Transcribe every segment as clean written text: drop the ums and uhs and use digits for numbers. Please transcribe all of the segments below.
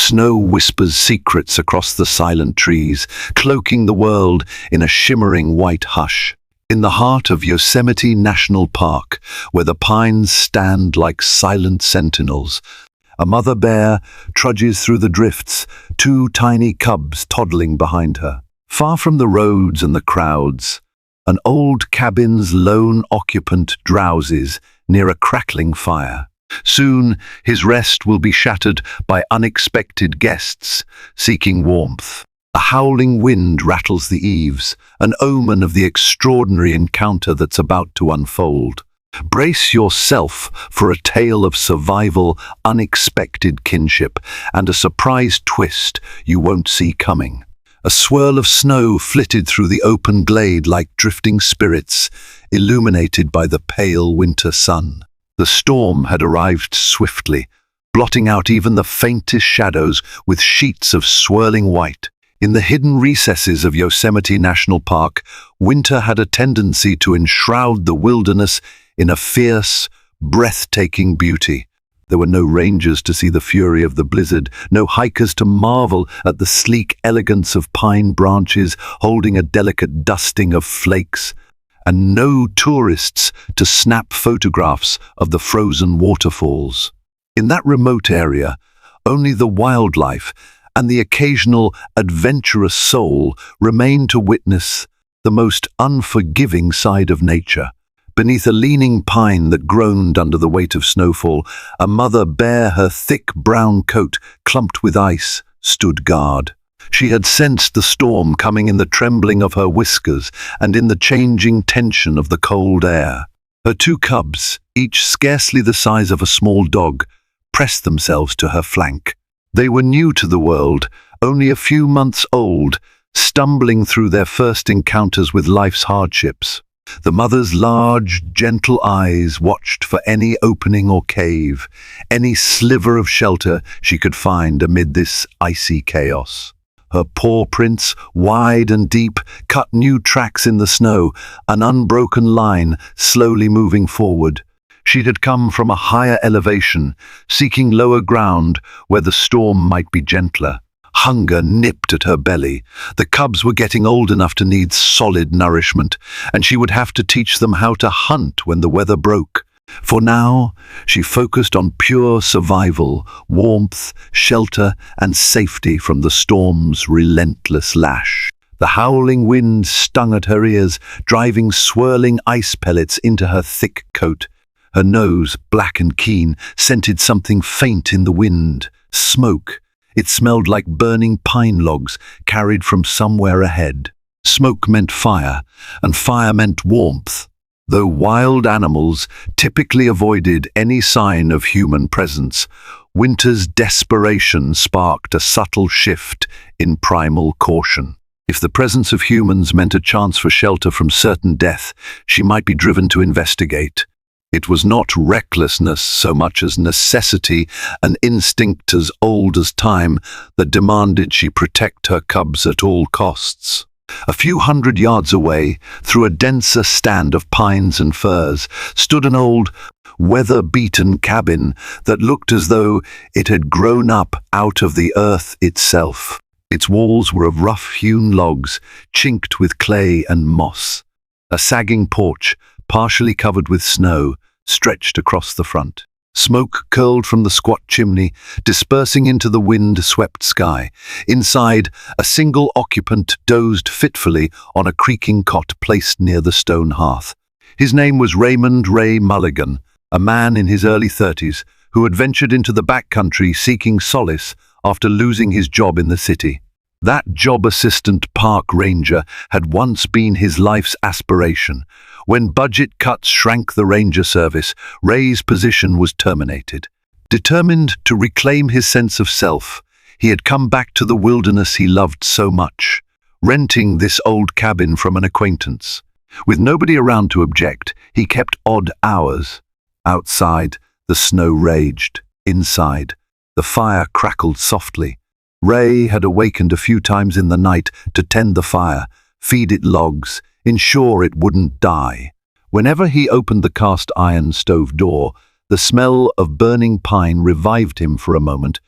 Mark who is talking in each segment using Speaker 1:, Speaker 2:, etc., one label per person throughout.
Speaker 1: Snow whispers secrets across the silent trees, cloaking the world in a shimmering white hush. In the heart of Yosemite National Park, where the pines stand like silent sentinels, a mother bear trudges through the drifts, two tiny cubs toddling behind her. Far from the roads and the crowds, an old cabin's lone occupant drowses near a crackling fire. Soon his rest will be shattered by unexpected guests seeking warmth. A howling wind rattles the eaves, an omen of the extraordinary encounter that's about to unfold. Brace yourself for a tale of survival, unexpected kinship, and a surprise twist you won't see coming. A swirl of snow flitted through the open glade like drifting spirits, illuminated by the pale winter sun. The storm had arrived swiftly, blotting out even the faintest shadows with sheets of swirling white. In the hidden recesses of Yosemite National Park, winter had a tendency to enshroud the wilderness in a fierce, breathtaking beauty. There were no rangers to see the fury of the blizzard, no hikers to marvel at the sleek elegance of pine branches holding a delicate dusting of flakes, and no tourists to snap photographs of the frozen waterfalls. In that remote area, only the wildlife and the occasional adventurous soul remained to witness the most unforgiving side of nature. Beneath a leaning pine that groaned under the weight of snowfall, a mother bear, her thick brown coat clumped with ice, stood guard. She had sensed the storm coming in the trembling of her whiskers and in the changing tension of the cold air. Her two cubs, each scarcely the size of a small dog, pressed themselves to her flank. They were new to the world, only a few months old, stumbling through their first encounters with life's hardships. The mother's large, gentle eyes watched for any opening or cave, any sliver of shelter she could find amid this icy chaos. Her paw prints, wide and deep, cut new tracks in the snow, an unbroken line slowly moving forward. She had come from a higher elevation, seeking lower ground where the storm might be gentler. Hunger nipped at her belly. The cubs were getting old enough to need solid nourishment, and she would have to teach them how to hunt when the weather broke. For now, she focused on pure survival, warmth, shelter, and safety from the storm's relentless lash. The howling wind stung at her ears, driving swirling ice pellets into her thick coat. Her nose, black and keen, scented something faint in the wind. Smoke. It smelled like burning pine logs carried from somewhere ahead. Smoke meant fire, and fire meant warmth. Though wild animals typically avoided any sign of human presence, winter's desperation sparked a subtle shift in primal caution. If the presence of humans meant a chance for shelter from certain death, she might be driven to investigate. It was not recklessness so much as necessity, an instinct as old as time that demanded she protect her cubs at all costs. A few hundred yards away, through a denser stand of pines and firs, stood an old, weather-beaten cabin that looked as though it had grown up out of the earth itself. Its walls were of rough-hewn logs, chinked with clay and moss. A sagging porch, partially covered with snow, stretched across the front. Smoke curled from the squat chimney, dispersing into the wind-swept sky. Inside, a single occupant dozed fitfully on a creaking cot placed near the stone hearth. His name was Raymond Ray Mulligan, a man in his early 30s who had ventured into the backcountry seeking solace after losing his job in the city. That job assistant park ranger had once been his life's aspiration. When budget cuts shrank the ranger service, Ray's position was terminated. Determined to reclaim his sense of self, he had come back to the wilderness he loved so much, renting this old cabin from an acquaintance. With nobody around to object, he kept odd hours. Outside, the snow raged. Inside, the fire crackled softly. Ray had awakened a few times in the night to tend the fire, feed it logs, ensure it wouldn't die. Whenever he opened the cast iron stove door, the smell of burning pine revived him for a moment,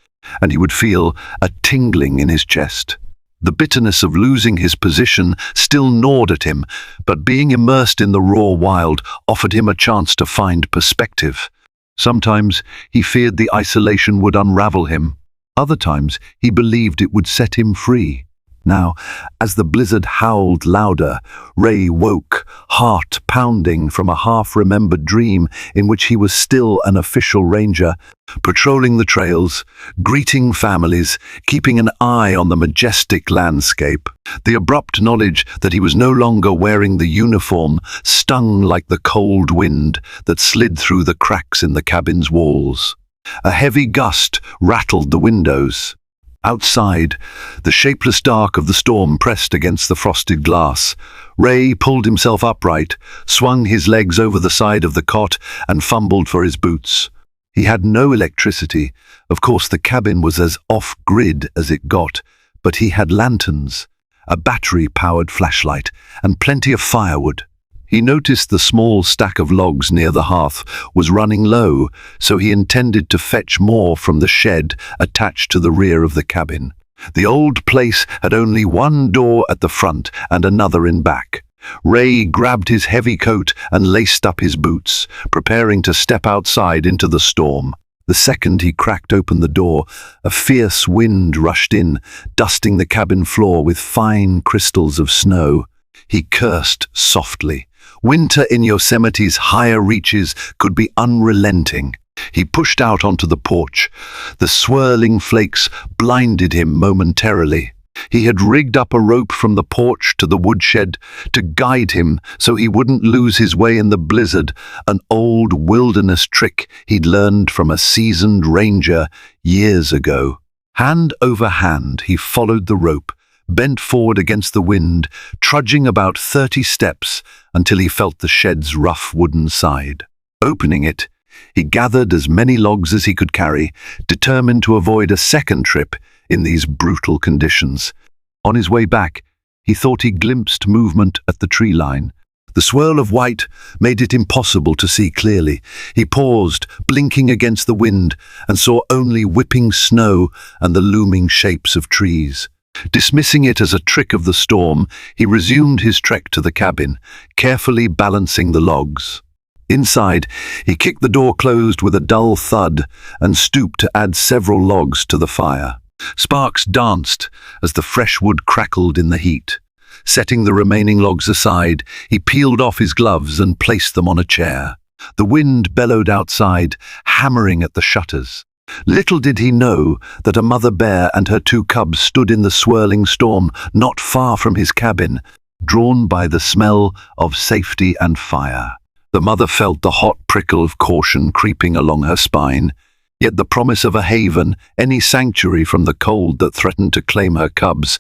Speaker 1: and he would feel a tingling in his chest. The bitterness of losing his position still gnawed at him, but being immersed in the raw wild offered him a chance to find perspective. Sometimes he feared the isolation would unravel him. Other times he believed it would set him free. Now, as the blizzard howled louder, Ray woke, heart pounding from a half-remembered dream in which he was still an official ranger, patrolling the trails, greeting families, keeping an eye on the majestic landscape. The abrupt knowledge that he was no longer wearing the uniform stung like the cold wind that slid through the cracks in the cabin's walls. A heavy gust rattled the windows. Outside, the shapeless dark of the storm pressed against the frosted glass. Ray pulled himself upright, swung his legs over the side of the cot, and fumbled for his boots. He had no electricity. Of course, the cabin was as off-grid as it got, but he had lanterns, a battery-powered flashlight, and plenty of firewood. He noticed the small stack of logs near the hearth was running low, so he intended to fetch more from the shed attached to the rear of the cabin. The old place had only one door at the front and another in back. Ray grabbed his heavy coat and laced up his boots, preparing to step outside into the storm. The second he cracked open the door, a fierce wind rushed in, dusting the cabin floor with fine crystals of snow. He cursed softly. Winter in Yosemite's higher reaches could be unrelenting. He pushed out onto the porch. The swirling flakes blinded him momentarily. He had rigged up a rope from the porch to the woodshed to guide him so he wouldn't lose his way in the blizzard, an old wilderness trick he'd learned from a seasoned ranger years ago. Hand over hand, he followed the rope, bent forward against the wind, trudging about 30 steps until he felt the shed's rough wooden side. Opening it, he gathered as many logs as he could carry, determined to avoid a second trip in these brutal conditions. On his way back, he thought he glimpsed movement at the tree line. The swirl of white made it impossible to see clearly. He paused, blinking against the wind, and saw only whipping snow and the looming shapes of trees. Dismissing it as a trick of the storm, he resumed his trek to the cabin, carefully balancing the logs. Inside, he kicked the door closed with a dull thud and stooped to add several logs to the fire. Sparks danced as the fresh wood crackled in the heat. Setting the remaining logs aside, he peeled off his gloves and placed them on a chair. The wind bellowed outside, hammering at the shutters. Little did he know that a mother bear and her 2 cubs stood in the swirling storm not far from his cabin, drawn by the smell of safety and fire. The mother felt the hot prickle of caution creeping along her spine, yet the promise of a haven, any sanctuary from the cold that threatened to claim her cubs,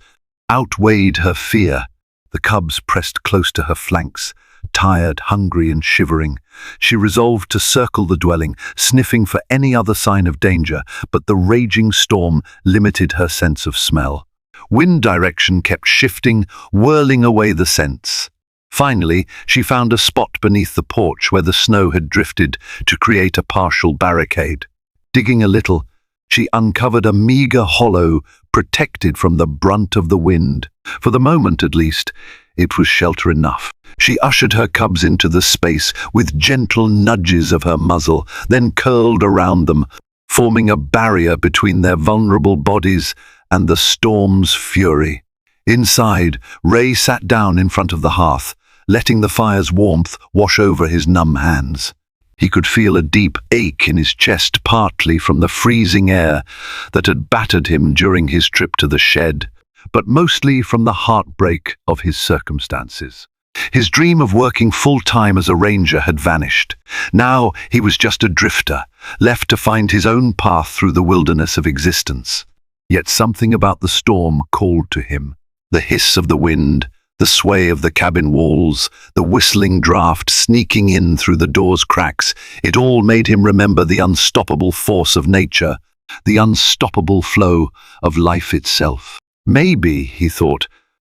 Speaker 1: outweighed her fear. The cubs pressed close to her flanks, tired, hungry, and shivering. She resolved to circle the dwelling, sniffing for any other sign of danger, but the raging storm limited her sense of smell. Wind direction kept shifting, whirling away the scents. Finally, she found a spot beneath the porch where the snow had drifted to create a partial barricade. Digging a little, she uncovered a meager hollow protected from the brunt of the wind. For the moment, at least, it was shelter enough. She ushered her cubs into the space with gentle nudges of her muzzle, then curled around them, forming a barrier between their vulnerable bodies and the storm's fury. Inside, Ray sat down in front of the hearth, letting the fire's warmth wash over his numb hands. He could feel a deep ache in his chest, partly from the freezing air that had battered him during his trip to the shed, but mostly from the heartbreak of his circumstances. His dream of working full-time as a ranger had vanished. Now he was just a drifter, left to find his own path through the wilderness of existence. Yet something about the storm called to him. The hiss of the wind, the sway of the cabin walls, the whistling draft sneaking in through the door's cracks, it all made him remember the unstoppable force of nature, the unstoppable flow of life itself. Maybe, he thought,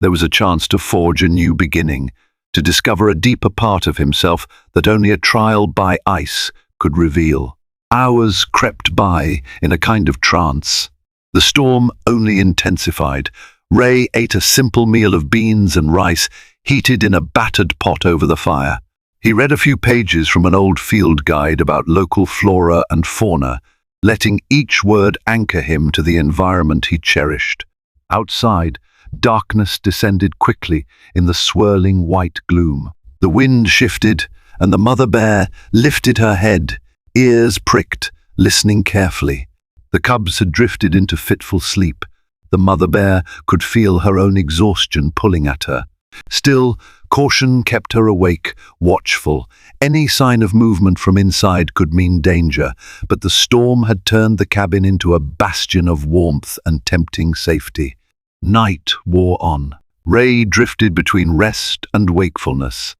Speaker 1: there was a chance to forge a new beginning, to discover a deeper part of himself that only a trial by ice could reveal. Hours crept by in a kind of trance. The storm only intensified. Ray ate a simple meal of beans and rice, heated in a battered pot over the fire. He read a few pages from an old field guide about local flora and fauna, letting each word anchor him to the environment he cherished. Outside, darkness descended quickly in the swirling white gloom. The wind shifted, and the mother bear lifted her head, ears pricked, listening carefully. The cubs had drifted into fitful sleep. The mother bear could feel her own exhaustion pulling at her. Still, caution kept her awake, watchful. Any sign of movement from inside could mean danger, but the storm had turned the cabin into a bastion of warmth and tempting safety. Night wore on. Ray drifted between rest and wakefulness.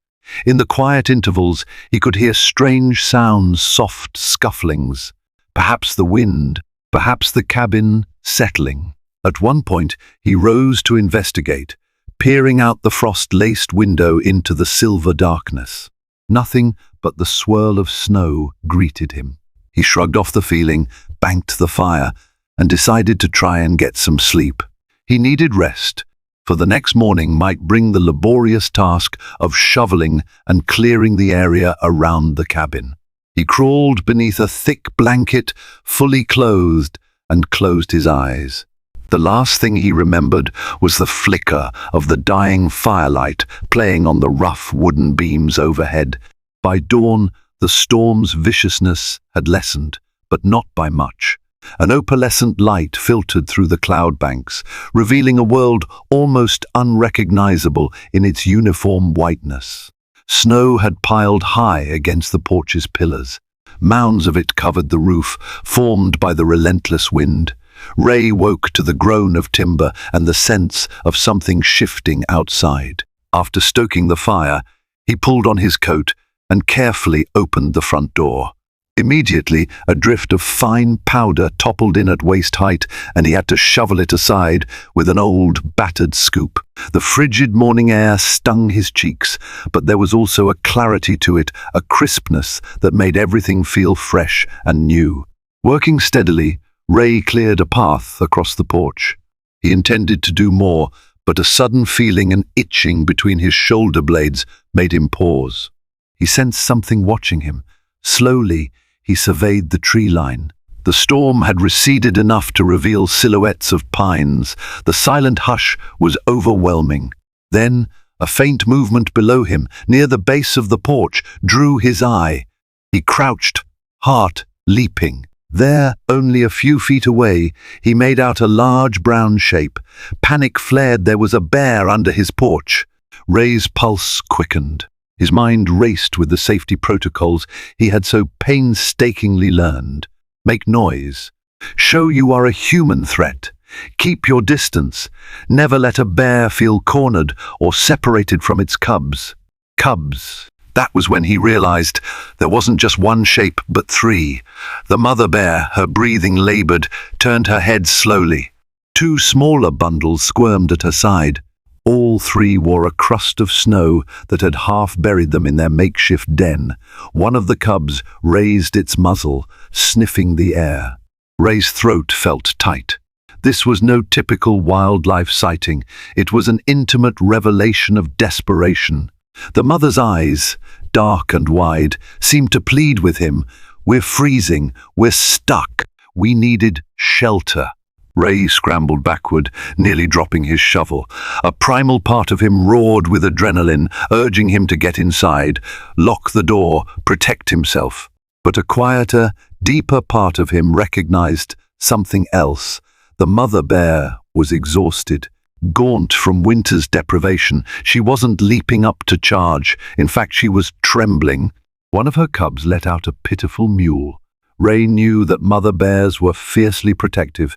Speaker 1: In the quiet intervals, he could hear strange sounds, soft scufflings. Perhaps the wind, perhaps the cabin settling. At one point, he rose to investigate, peering out the frost-laced window into the silver darkness. Nothing but the swirl of snow greeted him. He shrugged off the feeling, banked the fire, and decided to try and get some sleep. He needed rest, for the next morning might bring the laborious task of shoveling and clearing the area around the cabin. He crawled beneath a thick blanket, fully clothed, and closed his eyes. The last thing he remembered was the flicker of the dying firelight playing on the rough wooden beams overhead. By dawn, the storm's viciousness had lessened, but not by much. An opalescent light filtered through the cloud banks, revealing a world almost unrecognizable in its uniform whiteness. Snow had piled high against the porch's pillars. Mounds of it covered the roof, formed by the relentless wind. Ray woke to the groan of timber and the sense of something shifting outside. After stoking the fire, he pulled on his coat and carefully opened the front door. Immediately, a drift of fine powder toppled in at waist height, and he had to shovel it aside with an old, battered scoop. The frigid morning air stung his cheeks, but there was also a clarity to it, a crispness that made everything feel fresh and new. Working steadily, Ray cleared a path across the porch. He intended to do more, but a sudden feeling and itching between his shoulder blades made him pause. He sensed something watching him. Slowly, he surveyed the tree line. The storm had receded enough to reveal silhouettes of pines. The silent hush was overwhelming. Then, a faint movement below him, near the base of the porch, drew his eye. He crouched, heart leaping. There, only a few feet away, he made out a large brown shape. Panic flared. There was a bear under his porch. Ray's pulse quickened. His mind raced with the safety protocols he had so painstakingly learned. Make noise. Show you are a human threat. Keep your distance. Never let a bear feel cornered or separated from its cubs. Cubs. That was when he realized there wasn't just one shape, but three. The mother bear, her breathing labored, turned her head slowly. Two smaller bundles squirmed at her side. All three wore a crust of snow that had half buried them in their makeshift den. One of the cubs raised its muzzle, sniffing the air. Ray's throat felt tight. This was no typical wildlife sighting. It was an intimate revelation of desperation. The mother's eyes, dark and wide, seemed to plead with him. We're freezing. We're stuck. We needed shelter. Ray scrambled backward, nearly dropping his shovel. A primal part of him roared with adrenaline, urging him to get inside, lock the door, protect himself. But a quieter, deeper part of him recognized something else. The mother bear was exhausted. Gaunt from winter's deprivation, she wasn't leaping up to charge. In fact, she was trembling. One of her cubs let out a pitiful mewl. Ray knew that mother bears were fiercely protective,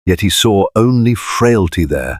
Speaker 1: yet he saw only frailty there,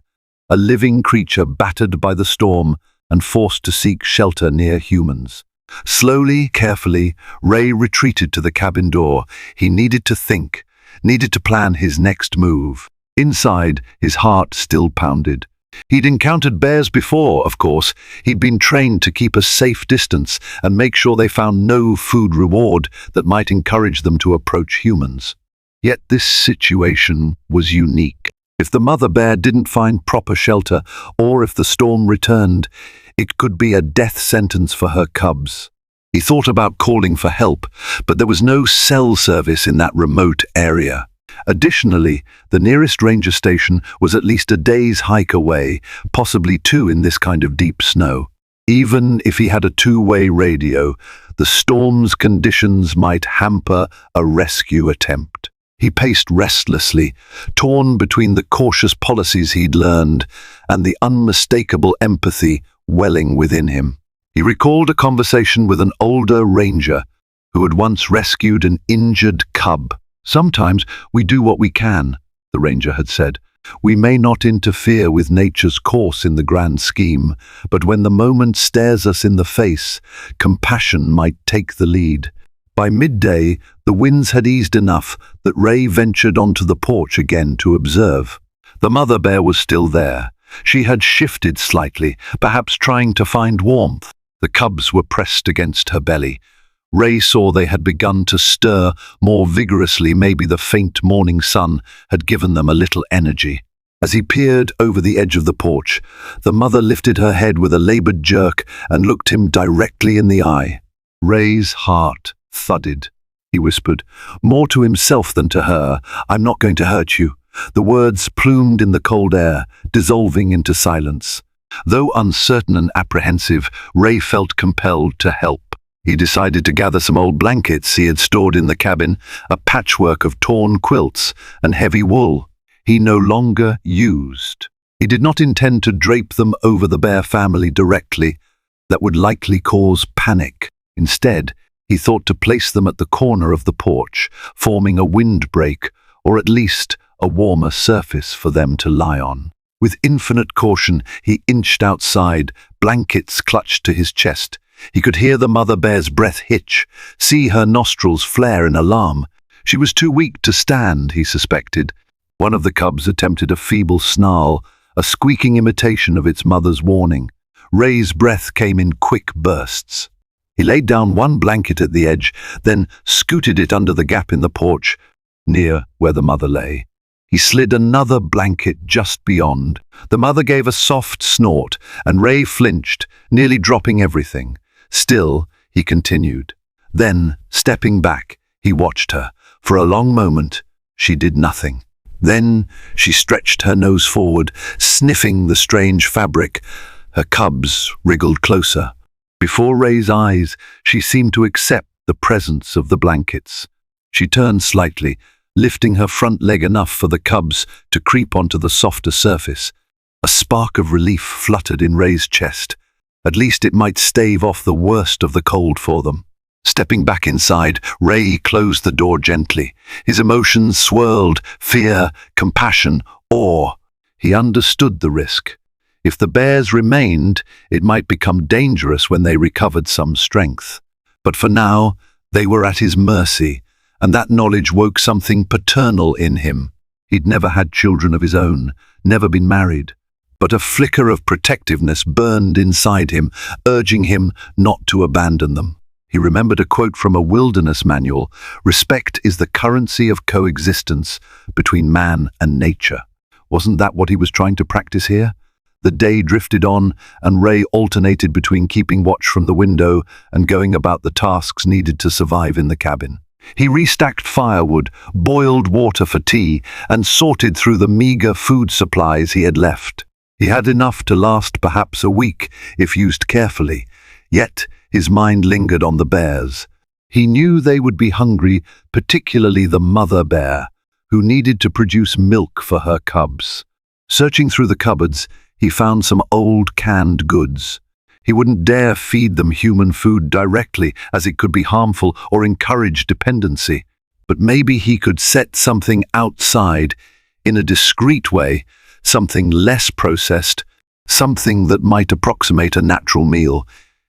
Speaker 1: a living creature battered by the storm and forced to seek shelter near humans. Slowly, carefully, Ray retreated to the cabin door. He needed to think, needed to plan his next move. Inside, his heart still pounded. He'd encountered bears before, of course. He'd been trained to keep a safe distance and make sure they found no food reward that might encourage them to approach humans. Yet this situation was unique. If the mother bear didn't find proper shelter, or if the storm returned, it could be a death sentence for her cubs. He thought about calling for help, but there was no cell service in that remote area. Additionally, the nearest ranger station was at least a day's hike away, possibly two in this kind of deep snow. Even if he had a two-way radio, the storm's conditions might hamper a rescue attempt. He paced restlessly, torn between the cautious policies he'd learned and the unmistakable empathy welling within him. He recalled a conversation with an older ranger who had once rescued an injured cub. "Sometimes we do what we can," the ranger had said. "We may not interfere with nature's course in the grand scheme, but when the moment stares us in the face, compassion might take the lead." By midday, the winds had eased enough that Ray ventured onto the porch again to observe. The mother bear was still there. She had shifted slightly, perhaps trying to find warmth. The cubs were pressed against her belly. Ray saw they had begun to stir more vigorously. Maybe the faint morning sun had given them a little energy. As he peered over the edge of the porch, the mother lifted her head with a labored jerk and looked him directly in the eye. Ray's heart thudded. He whispered, more to himself than to her, "I'm not going to hurt you." The words plumed in the cold air, dissolving into silence. Though uncertain and apprehensive, Ray felt compelled to help. He decided to gather some old blankets he had stored in the cabin, a patchwork of torn quilts and heavy wool he no longer used. He did not intend to drape them over the bear family directly. That would likely cause panic. Instead, he thought to place them at the corner of the porch, forming a windbreak, or at least a warmer surface for them to lie on. With infinite caution, he inched outside, blankets clutched to his chest. He could hear the mother bear's breath hitch, see her nostrils flare in alarm. She was too weak to stand, he suspected. One of the cubs attempted a feeble snarl, a squeaking imitation of its mother's warning. Ray's breath came in quick bursts. He laid down one blanket at the edge, then scooted it under the gap in the porch, near where the mother lay. He slid another blanket just beyond. The mother gave a soft snort, and Ray flinched, nearly dropping everything. Still, he continued. Then, stepping back, he watched her. For a long moment, she did nothing. Then she stretched her nose forward, sniffing the strange fabric. Her cubs wriggled closer. Before Ray's eyes, she seemed to accept the presence of the blankets. She turned slightly, lifting her front leg enough for the cubs to creep onto the softer surface. A spark of relief fluttered in Ray's chest. At least it might stave off the worst of the cold for them. Stepping back inside, Ray closed the door gently. His emotions swirled: fear, compassion, awe. He understood the risk. If the bears remained, it might become dangerous when they recovered some strength. But for now, they were at his mercy, and that knowledge woke something paternal in him. He'd never had children of his own, never been married. But a flicker of protectiveness burned inside him, urging him not to abandon them. He remembered a quote from a wilderness manual: "Respect is the currency of coexistence between man and nature." Wasn't that what he was trying to practice here? The day drifted on, and Ray alternated between keeping watch from the window and going about the tasks needed to survive in the cabin. He restacked firewood, boiled water for tea, and sorted through the meager food supplies he had left. He had enough to last perhaps a week if used carefully, yet his mind lingered on the bears. He knew they would be hungry, particularly the mother bear, who needed to produce milk for her cubs. Searching through the cupboards, he found some old canned goods. He wouldn't dare feed them human food directly, as it could be harmful or encourage dependency. But maybe he could set something outside in a discreet way, something less processed, something that might approximate a natural meal.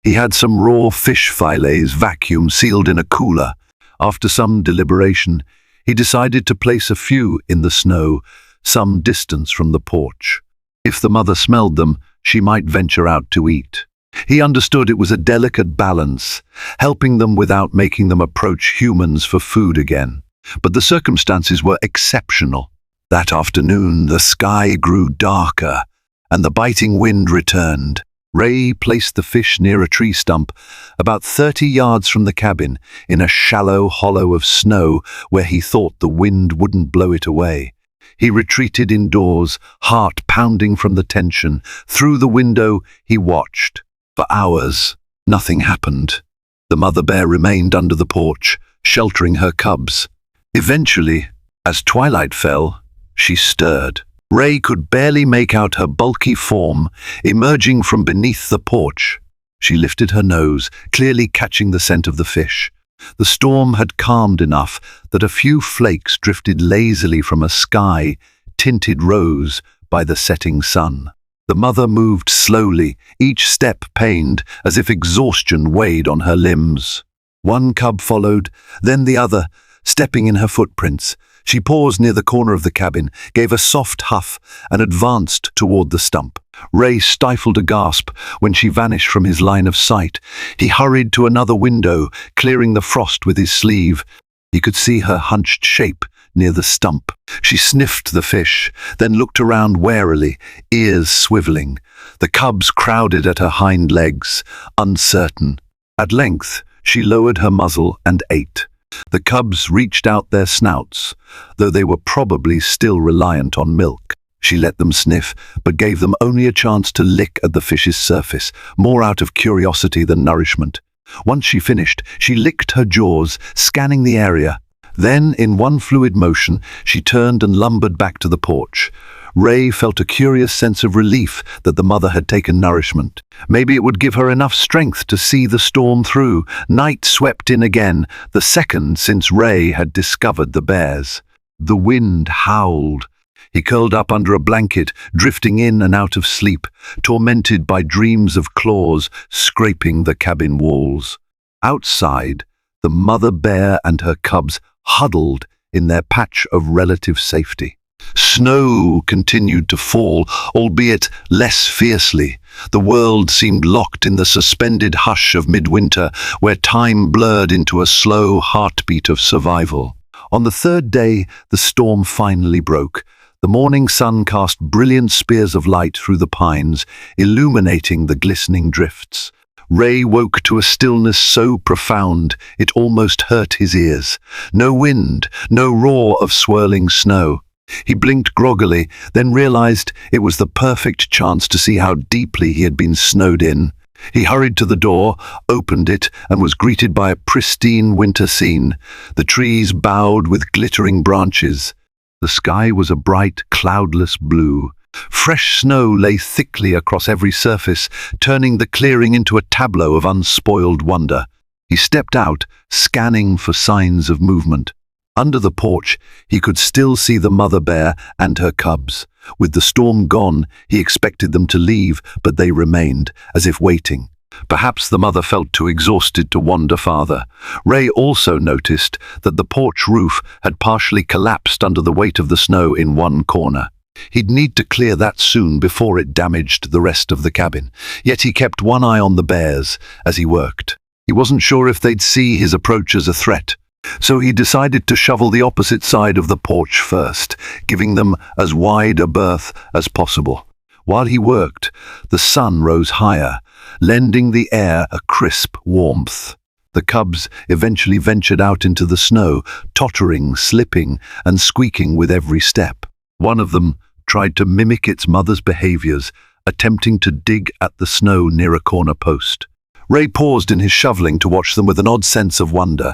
Speaker 1: He had some raw fish fillets vacuum sealed in a cooler. After some deliberation, he decided to place a few in the snow, some distance from the porch. If the mother smelled them, she might venture out to eat. He understood it was a delicate balance, helping them without making them approach humans for food again. But the circumstances were exceptional. That afternoon, the sky grew darker, and the biting wind returned. Ray placed the fish near a tree stump, about 30 yards from the cabin, in a shallow hollow of snow where he thought the wind wouldn't blow it away. He retreated indoors, heart pounding from the tension. Through the window, he watched. For hours, nothing happened. The mother bear remained under the porch, sheltering her cubs. Eventually, as twilight fell, she stirred. Ray could barely make out her bulky form emerging from beneath the porch. She lifted her nose, clearly catching the scent of the fish. The storm had calmed enough that a few flakes drifted lazily from a sky tinted rose by the setting sun. The mother moved slowly, each step pained, as if exhaustion weighed on her limbs. One cub followed, then the other, stepping in her footprints. She paused near the corner of the cabin, gave a soft huff, and advanced toward the stump. Ray stifled a gasp when she vanished from his line of sight. He hurried to another window, clearing the frost with his sleeve. He could see her hunched shape near the stump. She sniffed the fish, then looked around warily, ears swiveling. The cubs crowded at her hind legs, uncertain. At length, she lowered her muzzle and ate. The cubs reached out their snouts, though they were probably still reliant on milk. She let them sniff, but gave them only a chance to lick at the fish's surface, more out of curiosity than nourishment. Once she finished, she licked her jaws, scanning the area. Then, in one fluid motion, she turned and lumbered back to the porch. Ray felt a curious sense of relief that the mother had taken nourishment. Maybe it would give her enough strength to see the storm through. Night swept in again, the second since Ray had discovered the bears. The wind howled. He curled up under a blanket, drifting in and out of sleep, tormented by dreams of claws scraping the cabin walls. Outside, the mother bear and her cubs huddled in their patch of relative safety. Snow continued to fall, albeit less fiercely. The world seemed locked in the suspended hush of midwinter, where time blurred into a slow heartbeat of survival. On the third day, the storm finally broke. The morning sun cast brilliant spears of light through the pines, illuminating the glistening drifts. Ray woke to a stillness so profound it almost hurt his ears. No wind, no roar of swirling snow. He blinked groggily, then realized it was the perfect chance to see how deeply he had been snowed in. He hurried to the door, opened it, and was greeted by a pristine winter scene. The trees bowed with glittering branches. The sky was a bright, cloudless blue. Fresh snow lay thickly across every surface, turning the clearing into a tableau of unspoiled wonder. He stepped out, scanning for signs of movement. Under the porch, he could still see the mother bear and her cubs. With the storm gone, he expected them to leave, but they remained, as if waiting. Perhaps the mother felt too exhausted to wander farther. Ray also noticed that the porch roof had partially collapsed under the weight of the snow in one corner. He'd need to clear that soon before it damaged the rest of the cabin. Yet he kept one eye on the bears as he worked. He wasn't sure if they'd see his approach as a threat. So he decided to shovel the opposite side of the porch first, giving them as wide a berth as possible. While he worked, the sun rose higher, lending the air a crisp warmth. The cubs eventually ventured out into the snow, tottering, slipping, and squeaking with every step. One of them tried to mimic its mother's behaviors, attempting to dig at the snow near a corner post. Ray paused in his shoveling to watch them with an odd sense of wonder.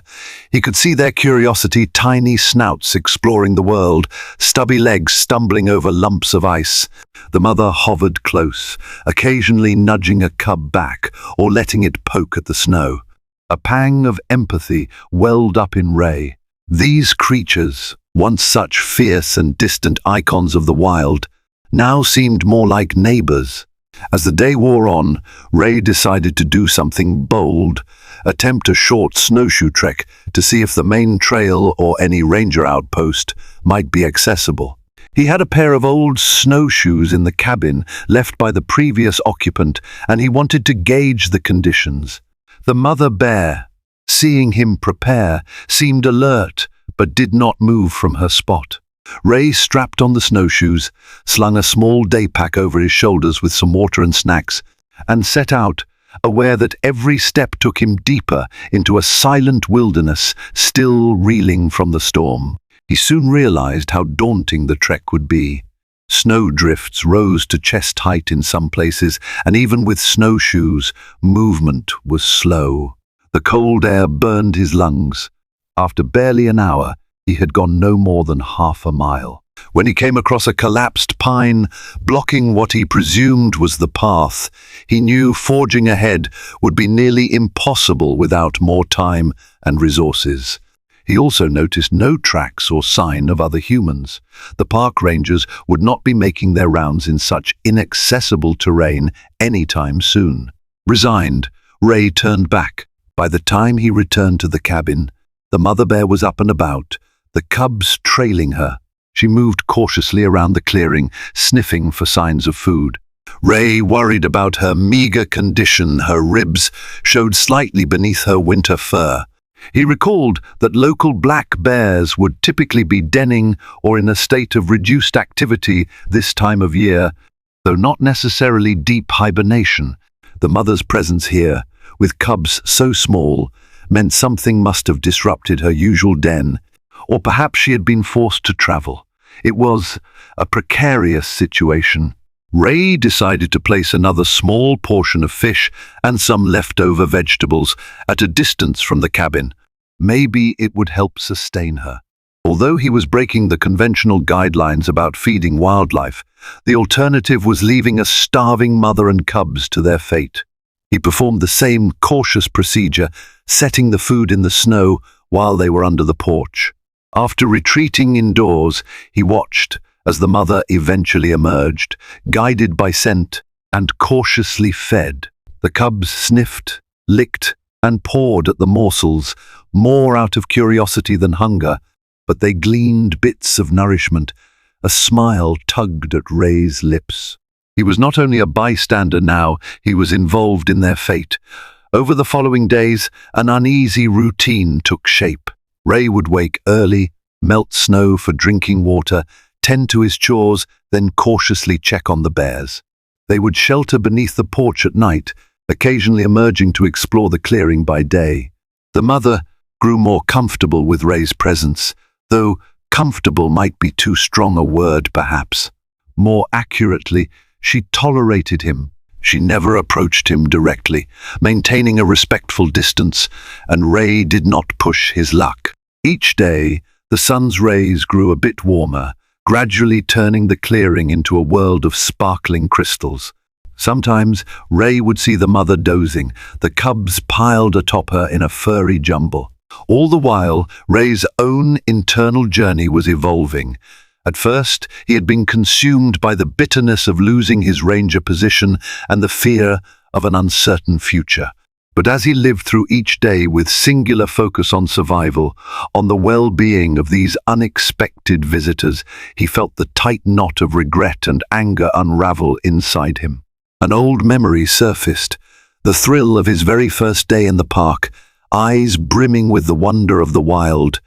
Speaker 1: He could see their curiosity, tiny snouts exploring the world, stubby legs stumbling over lumps of ice. The mother hovered close, occasionally nudging a cub back or letting it poke at the snow. A pang of empathy welled up in Ray. These creatures, once such fierce and distant icons of the wild, now seemed more like neighbors. As the day wore on, Ray decided to do something bold, attempt a short snowshoe trek to see if the main trail or any ranger outpost might be accessible. He had a pair of old snowshoes in the cabin left by the previous occupant, and he wanted to gauge the conditions. The mother bear, seeing him prepare, seemed alert, but did not move from her spot. Ray strapped on the snowshoes, slung a small day pack over his shoulders with some water and snacks, and set out, aware that every step took him deeper into a silent wilderness, still reeling from the storm. He soon realized how daunting the trek would be. Snow drifts rose to chest height in some places, and even with snowshoes, movement was slow. The cold air burned his lungs. After barely an hour, he had gone no more than half a mile, when he came across a collapsed pine, blocking what he presumed was the path. He knew forging ahead would be nearly impossible without more time and resources. He also noticed no tracks or sign of other humans. The park rangers would not be making their rounds in such inaccessible terrain anytime soon. Resigned, Ray turned back. By the time he returned to the cabin, the mother bear was up and about, the cubs trailing her. She moved cautiously around the clearing, sniffing for signs of food. Ray worried about her meager condition. Her ribs showed slightly beneath her winter fur. He recalled that local black bears would typically be denning or in a state of reduced activity this time of year, though not necessarily deep hibernation. The mother's presence here, with cubs so small, meant something must have disrupted her usual den, or perhaps she had been forced to travel. It was a precarious situation. Ray decided to place another small portion of fish and some leftover vegetables at a distance from the cabin. Maybe it would help sustain her. Although he was breaking the conventional guidelines about feeding wildlife, the alternative was leaving a starving mother and cubs to their fate. He performed the same cautious procedure, setting the food in the snow while they were under the porch. After retreating indoors, he watched as the mother eventually emerged, guided by scent, and cautiously fed. The cubs sniffed, licked, and pawed at the morsels, more out of curiosity than hunger, but they gleaned bits of nourishment. A smile tugged at Ray's lips. He was not only a bystander now, he was involved in their fate. Over the following days, an uneasy routine took shape. Ray would wake early, melt snow for drinking water, tend to his chores, then cautiously check on the bears. They would shelter beneath the porch at night, occasionally emerging to explore the clearing by day. The mother grew more comfortable with Ray's presence, though comfortable might be too strong a word perhaps. More accurately, she tolerated him. She never approached him directly, maintaining a respectful distance, and Ray did not push his luck. Each day, the sun's rays grew a bit warmer, gradually turning the clearing into a world of sparkling crystals. Sometimes, Ray would see the mother dozing, the cubs piled atop her in a furry jumble. All the while, Ray's own internal journey was evolving. At first, he had been consumed by the bitterness of losing his ranger position and the fear of an uncertain future. But as he lived through each day with singular focus on survival, on the well-being of these unexpected visitors, he felt the tight knot of regret and anger unravel inside him. An old memory surfaced, the thrill of his very first day in the park, eyes brimming with the wonder of the wild,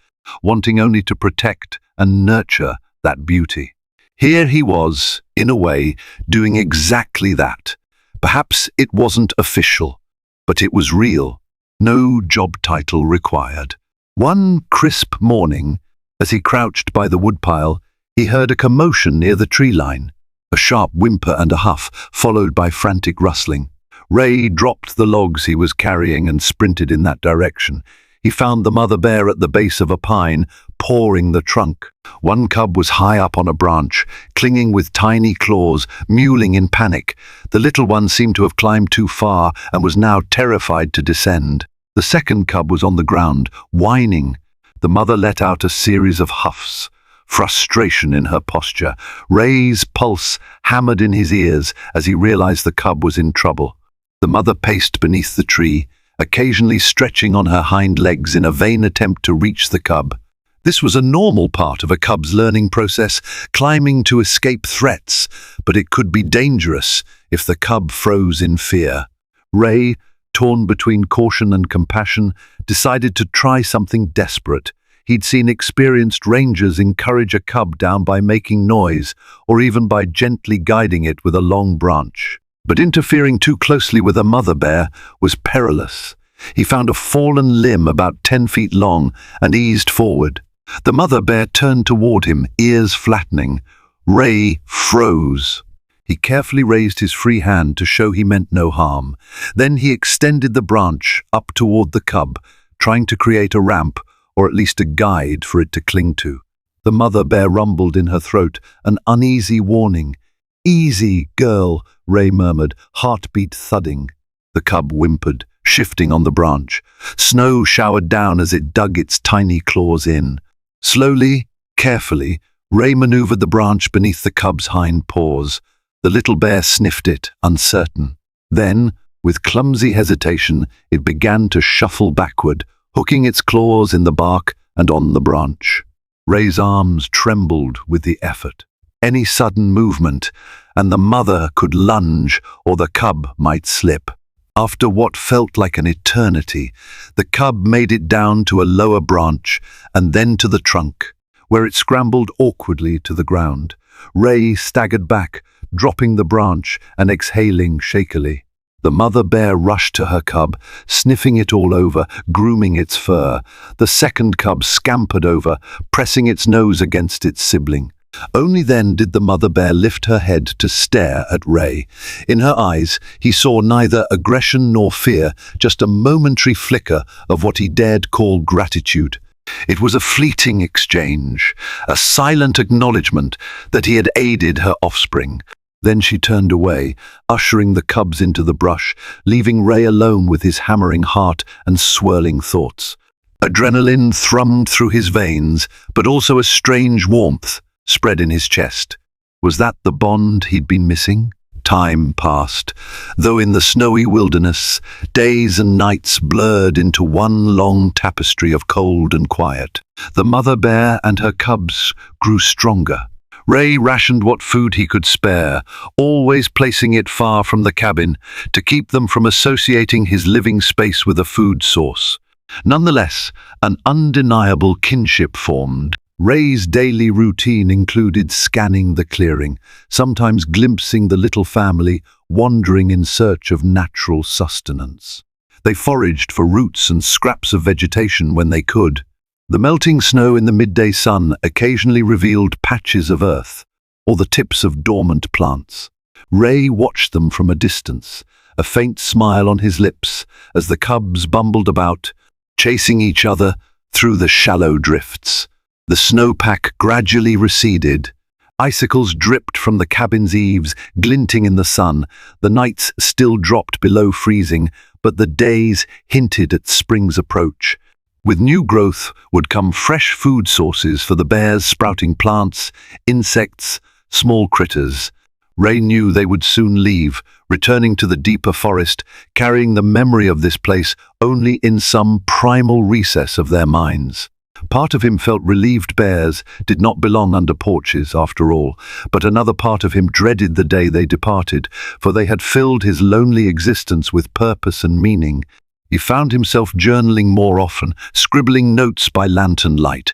Speaker 1: wanting only to protect and nurture that beauty. Here he was, in a way, doing exactly that. Perhaps it wasn't official, but it was real. No job title required. One crisp morning, as he crouched by the woodpile, he heard a commotion near the tree line. A sharp whimper and a huff, followed by frantic rustling. Ray dropped the logs he was carrying and sprinted in that direction. He found the mother bear at the base of a pine, pawing the trunk. One cub was high up on a branch, clinging with tiny claws, mewling in panic. The little one seemed to have climbed too far and was now terrified to descend. The second cub was on the ground, whining. The mother let out a series of huffs, frustration in her posture. Ray's pulse hammered in his ears as he realized the cub was in trouble. The mother paced beneath the tree, occasionally stretching on her hind legs in a vain attempt to reach the cub. This was a normal part of a cub's learning process, climbing to escape threats, but it could be dangerous if the cub froze in fear. Ray, torn between caution and compassion, decided to try something desperate. He'd seen experienced rangers encourage a cub down by making noise or even by gently guiding it with a long branch. But interfering too closely with a mother bear was perilous. He found a fallen limb about 10 feet long and eased forward. The mother bear turned toward him, ears flattening. Ray froze. He carefully raised his free hand to show he meant no harm. Then he extended the branch up toward the cub, trying to create a ramp, or at least a guide for it to cling to. The mother bear rumbled in her throat, an uneasy warning. "Easy, girl," Ray murmured, heartbeat thudding. The cub whimpered, shifting on the branch. Snow showered down as it dug its tiny claws in. Slowly, carefully, Ray maneuvered the branch beneath the cub's hind paws. The little bear sniffed it, uncertain. Then, with clumsy hesitation, it began to shuffle backward, hooking its claws in the bark and on the branch. Ray's arms trembled with the effort. Any sudden movement, and the mother could lunge or the cub might slip. After what felt like an eternity, the cub made it down to a lower branch and then to the trunk, where it scrambled awkwardly to the ground. Ray staggered back, dropping the branch and exhaling shakily. The mother bear rushed to her cub, sniffing it all over, grooming its fur. The second cub scampered over, pressing its nose against its sibling. Only then did the mother bear lift her head to stare at Ray. In her eyes, he saw neither aggression nor fear, just a momentary flicker of what he dared call gratitude. It was a fleeting exchange, a silent acknowledgement that he had aided her offspring. Then she turned away, ushering the cubs into the brush, leaving Ray alone with his hammering heart and swirling thoughts. Adrenaline thrummed through his veins, but also a strange warmth spread in his chest. Was that the bond he'd been missing? Time passed, though in the snowy wilderness, days and nights blurred into one long tapestry of cold and quiet. The mother bear and her cubs grew stronger. Ray rationed what food he could spare, always placing it far from the cabin to keep them from associating his living space with a food source. Nonetheless, an undeniable kinship formed. Ray's daily routine included scanning the clearing, sometimes glimpsing the little family wandering in search of natural sustenance. They foraged for roots and scraps of vegetation when they could. The melting snow in the midday sun occasionally revealed patches of earth, or the tips of dormant plants. Ray watched them from a distance, a faint smile on his lips as the cubs bumbled about, chasing each other through the shallow drifts. The snowpack gradually receded. Icicles dripped from the cabin's eaves, glinting in the sun. The nights still dropped below freezing, but the days hinted at spring's approach. With new growth would come fresh food sources for the bears, sprouting plants, insects, small critters. Ray knew they would soon leave, returning to the deeper forest, carrying the memory of this place only in some primal recess of their minds. Part of him felt relieved bears did not belong under porches after all, but another part of him dreaded the day they departed, for they had filled his lonely existence with purpose and meaning. He found himself journaling more often, scribbling notes by lantern light.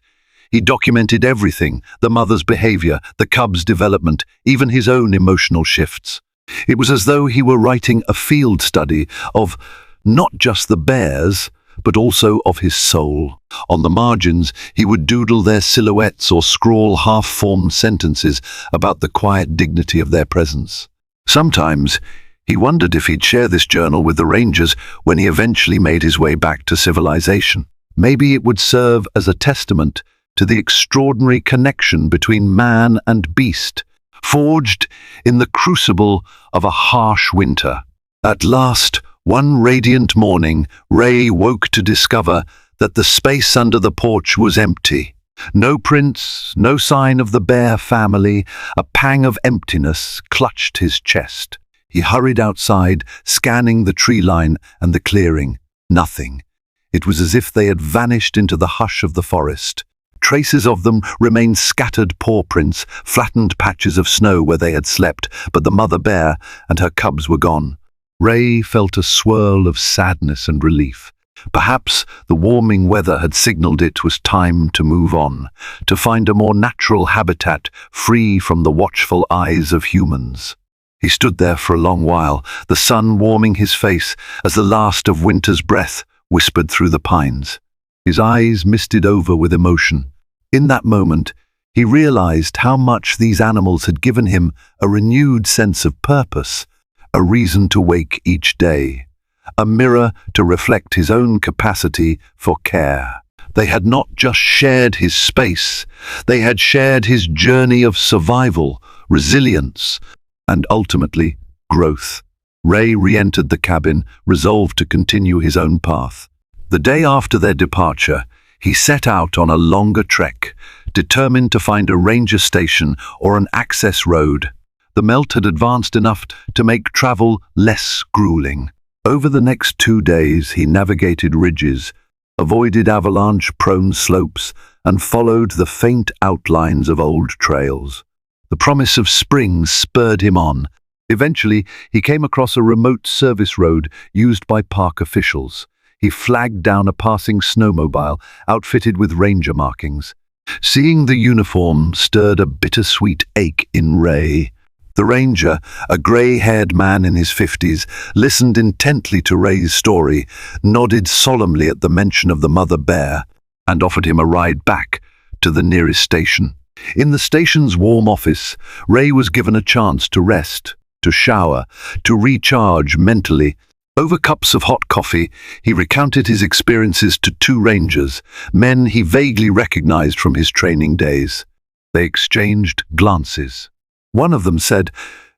Speaker 1: He documented everything, the mother's behavior, the cub's development, even his own emotional shifts. It was as though he were writing a field study of not just the bears, but also of his soul. On the margins, he would doodle their silhouettes or scrawl half-formed sentences about the quiet dignity of their presence. Sometimes, he wondered if he'd share this journal with the rangers when he eventually made his way back to civilization. Maybe it would serve as a testament to the extraordinary connection between man and beast, forged in the crucible of a harsh winter. At last, one radiant morning, Ray woke to discover that the space under the porch was empty. No prints, no sign of the bear family. A pang of emptiness clutched his chest. He hurried outside, scanning the tree line and the clearing. Nothing. It was as if they had vanished into the hush of the forest. Traces of them remained scattered paw prints, flattened patches of snow where they had slept, but the mother bear and her cubs were gone. Ray felt a swirl of sadness and relief. Perhaps the warming weather had signaled it was time to move on, to find a more natural habitat free from the watchful eyes of humans. He stood there for a long while, the sun warming his face as the last of winter's breath whispered through the pines. His eyes misted over with emotion. In that moment, he realized how much these animals had given him a renewed sense of purpose, a reason to wake each day, a mirror to reflect his own capacity for care. They had not just shared his space, they had shared his journey of survival, resilience, and ultimately, growth. Ray re-entered the cabin, resolved to continue his own path. The day after their departure, he set out on a longer trek, determined to find a ranger station or an access road. The melt had advanced enough to make travel less grueling. Over the next 2 days, he navigated ridges, avoided avalanche-prone slopes, and followed the faint outlines of old trails. The promise of spring spurred him on. Eventually, he came across a remote service road used by park officials. He flagged down a passing snowmobile, outfitted with ranger markings. Seeing the uniform stirred a bittersweet ache in Ray. The ranger, a grey-haired man in his 50s, listened intently to Ray's story, nodded solemnly at the mention of the mother bear, and offered him a ride back to the nearest station. In the station's warm office, Ray was given a chance to rest, to shower, to recharge mentally. Over cups of hot coffee, he recounted his experiences to 2 rangers, men he vaguely recognized from his training days. They exchanged glances. One of them said,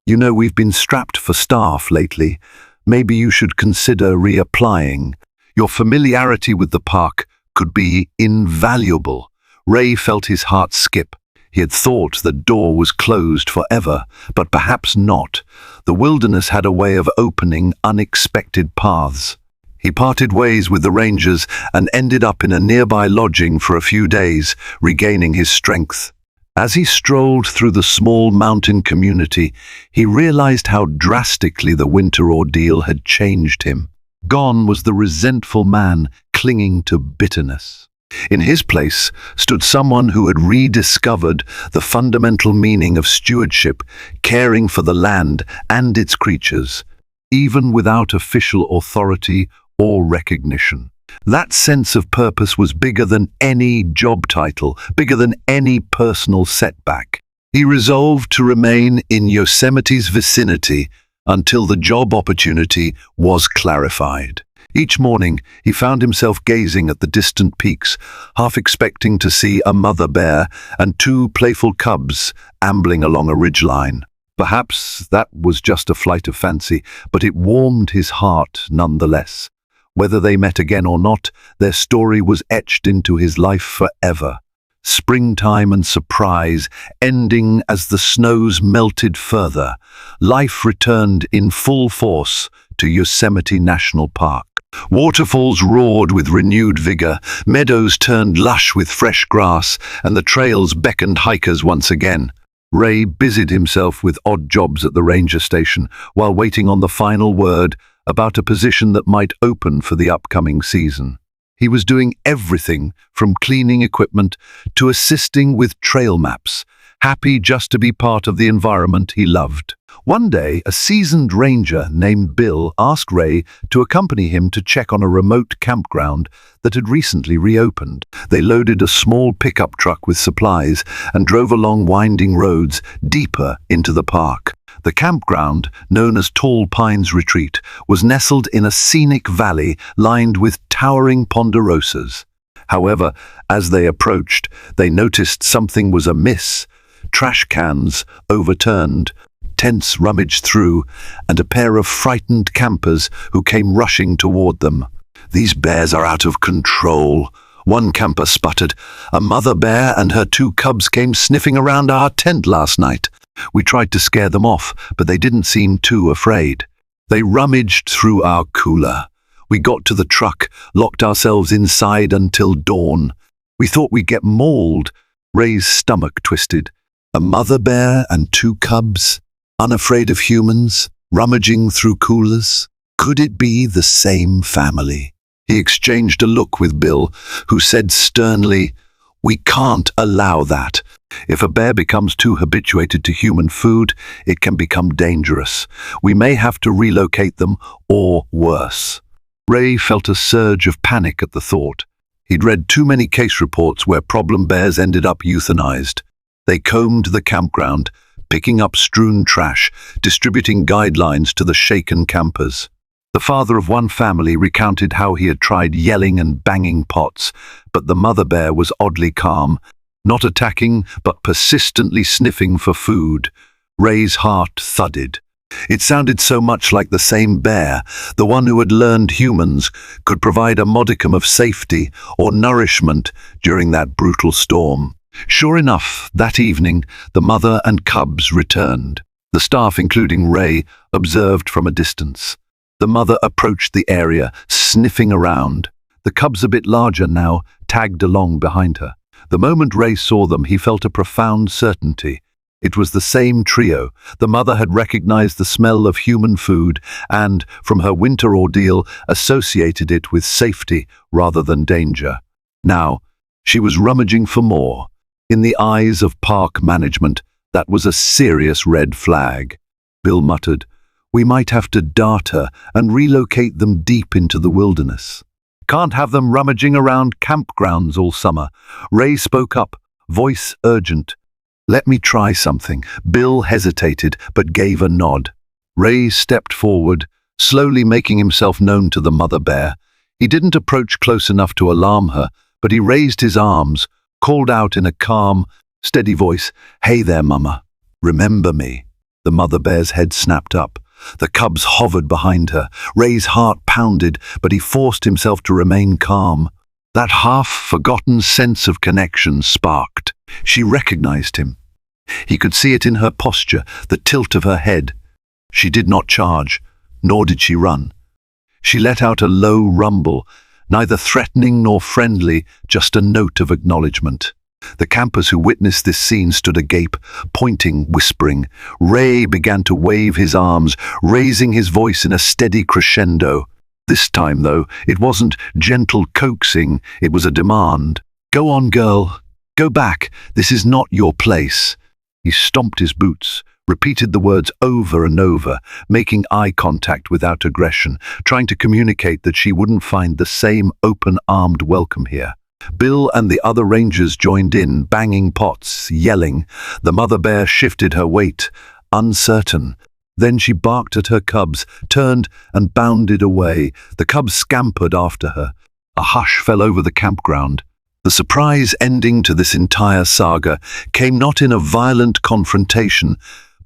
Speaker 1: "You know, we've been strapped for staff lately. Maybe you should consider reapplying. Your familiarity with the park could be invaluable." Ray felt his heart skip. He had thought the door was closed forever, but perhaps not. The wilderness had a way of opening unexpected paths. He parted ways with the rangers and ended up in a nearby lodging for a few days, regaining his strength. As he strolled through the small mountain community, he realized how drastically the winter ordeal had changed him. Gone was the resentful man clinging to bitterness. In his place stood someone who had rediscovered the fundamental meaning of stewardship, caring for the land and its creatures, even without official authority or recognition. That sense of purpose was bigger than any job title, bigger than any personal setback. He resolved to remain in Yosemite's vicinity until the job opportunity was clarified. Each morning, he found himself gazing at the distant peaks, half expecting to see a mother bear and 2 playful cubs ambling along a ridgeline. Perhaps that was just a flight of fancy, but it warmed his heart nonetheless. Whether they met again or not, their story was etched into his life forever. Springtime and surprise, ending as the snows melted further. Life returned in full force to Yosemite National Park. Waterfalls roared with renewed vigor, meadows turned lush with fresh grass, and the trails beckoned hikers once again. Ray busied himself with odd jobs at the ranger station while waiting on the final word about a position that might open for the upcoming season. He was doing everything from cleaning equipment to assisting with trail maps, happy just to be part of the environment he loved. One day, a seasoned ranger named Bill asked Ray to accompany him to check on a remote campground that had recently reopened. They loaded a small pickup truck with supplies and drove along winding roads deeper into the park. The campground, known as Tall Pines Retreat, was nestled in a scenic valley lined with towering ponderosas. However, as they approached, they noticed something was amiss. Trash cans overturned, tents rummaged through, and a pair of frightened campers who came rushing toward them. "These bears are out of control," one camper sputtered. "A mother bear and her 2 cubs came sniffing around our tent last night. We tried to scare them off, but they didn't seem too afraid. They rummaged through our cooler. We got to the truck, locked ourselves inside until dawn. We thought we'd get mauled." Ray's stomach twisted. A mother bear and 2 cubs, unafraid of humans, rummaging through coolers? Could it be the same family? He exchanged a look with Bill, who said sternly, "We can't allow that. If a bear becomes too habituated to human food, it can become dangerous. We may have to relocate them, or worse." Ray felt a surge of panic at the thought. He'd read too many case reports where problem bears ended up euthanized. They combed the campground, picking up strewn trash, distributing guidelines to the shaken campers. The father of one family recounted how he had tried yelling and banging pots, but the mother bear was oddly calm, not attacking but persistently sniffing for food. Ray's heart thudded. It sounded so much like the same bear, the one who had learned humans could provide a modicum of safety or nourishment during that brutal storm. Sure enough, that evening, the mother and cubs returned. The staff, including Ray, observed from a distance. The mother approached the area, sniffing around. The cubs, a bit larger now, tagged along behind her. The moment Ray saw them, he felt a profound certainty. It was the same trio. The mother had recognized the smell of human food and, from her winter ordeal, associated it with safety rather than danger. Now, she was rummaging for more. In the eyes of park management, that was a serious red flag. Bill muttered, "We might have to dart her and relocate them deep into the wilderness. Can't have them rummaging around campgrounds all summer." Ray spoke up, voice urgent. "Let me try something." Bill hesitated, but gave a nod. Ray stepped forward, slowly making himself known to the mother bear. He didn't approach close enough to alarm her, but he raised his arms, called out in a calm, steady voice, "Hey there, Mama. Remember me." The mother bear's head snapped up. The cubs hovered behind her. Ray's heart pounded, but he forced himself to remain calm. That half-forgotten sense of connection sparked. She recognized him. He could see it in her posture, the tilt of her head. She did not charge, nor did she run. She let out a low rumble, neither threatening nor friendly, just a note of acknowledgement. The campers who witnessed this scene stood agape, pointing, whispering. Ray began to wave his arms, raising his voice in a steady crescendo. This time, though, it wasn't gentle coaxing, it was a demand. "Go on, girl. Go back. This is not your place." He stomped his boots, repeated the words over and over, making eye contact without aggression, trying to communicate that she wouldn't find the same open-armed welcome here. Bill and the other rangers joined in, banging pots, yelling. The mother bear shifted her weight, uncertain. Then she barked at her cubs, turned and bounded away. The cubs scampered after her. A hush fell over the campground. The surprise ending to this entire saga came not in a violent confrontation,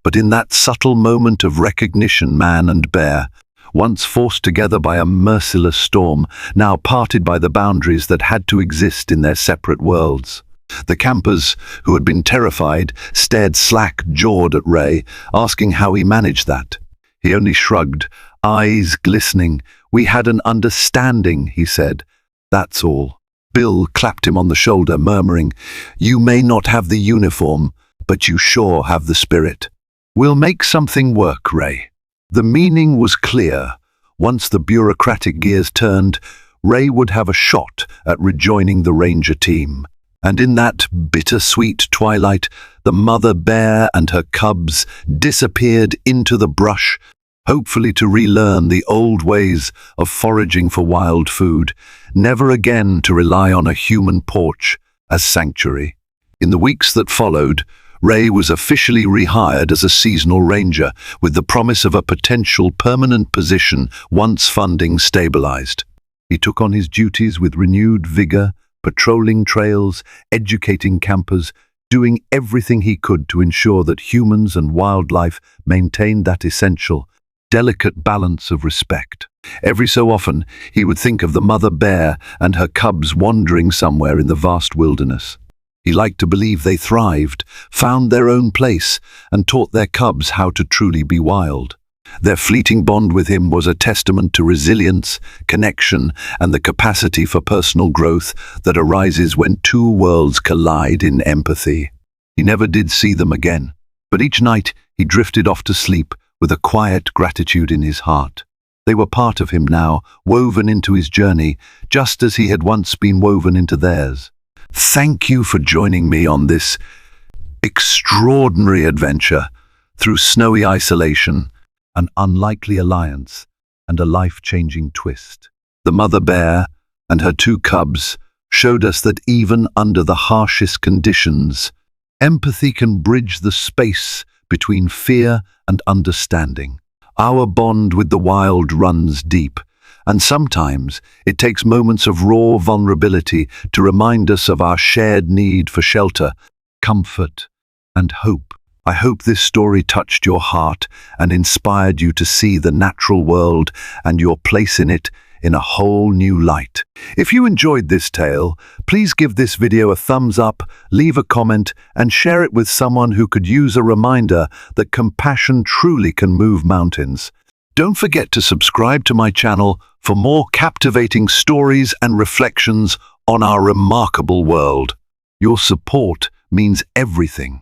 Speaker 1: but in that subtle moment of recognition, man and bear, once forced together by a merciless storm, now parted by the boundaries that had to exist in their separate worlds. The campers, who had been terrified, stared slack-jawed at Ray, asking how he managed that. He only shrugged, eyes glistening. "We had an understanding," he said. "That's all." Bill clapped him on the shoulder, murmuring, "You may not have the uniform, but you sure have the spirit. We'll make something work, Ray." The meaning was clear. Once the bureaucratic gears turned, Ray would have a shot at rejoining the ranger team. And in that bittersweet twilight, the mother bear and her cubs disappeared into the brush, hopefully to relearn the old ways of foraging for wild food, never again to rely on a human porch as sanctuary. In the weeks that followed, Ray was officially rehired as a seasonal ranger, with the promise of a potential permanent position once funding stabilized. He took on his duties with renewed vigor, patrolling trails, educating campers, doing everything he could to ensure that humans and wildlife maintained that essential, delicate balance of respect. Every so often, he would think of the mother bear and her cubs wandering somewhere in the vast wilderness. He liked to believe they thrived, found their own place, and taught their cubs how to truly be wild. Their fleeting bond with him was a testament to resilience, connection, and the capacity for personal growth that arises when two worlds collide in empathy. He never did see them again, but each night he drifted off to sleep with a quiet gratitude in his heart. They were part of him now, woven into his journey, just as he had once been woven into theirs. Thank you for joining me on this extraordinary adventure through snowy isolation, an unlikely alliance, and a life-changing twist. The mother bear and her two cubs showed us that even under the harshest conditions, empathy can bridge the space between fear and understanding. Our bond with the wild runs deep, and sometimes it takes moments of raw vulnerability to remind us of our shared need for shelter, comfort, and hope. I hope this story touched your heart and inspired you to see the natural world and your place in it in a whole new light. If you enjoyed this tale, please give this video a thumbs up, leave a comment, and share it with someone who could use a reminder that compassion truly can move mountains. Don't forget to subscribe to my channel for more captivating stories and reflections on our remarkable world. Your support means everything.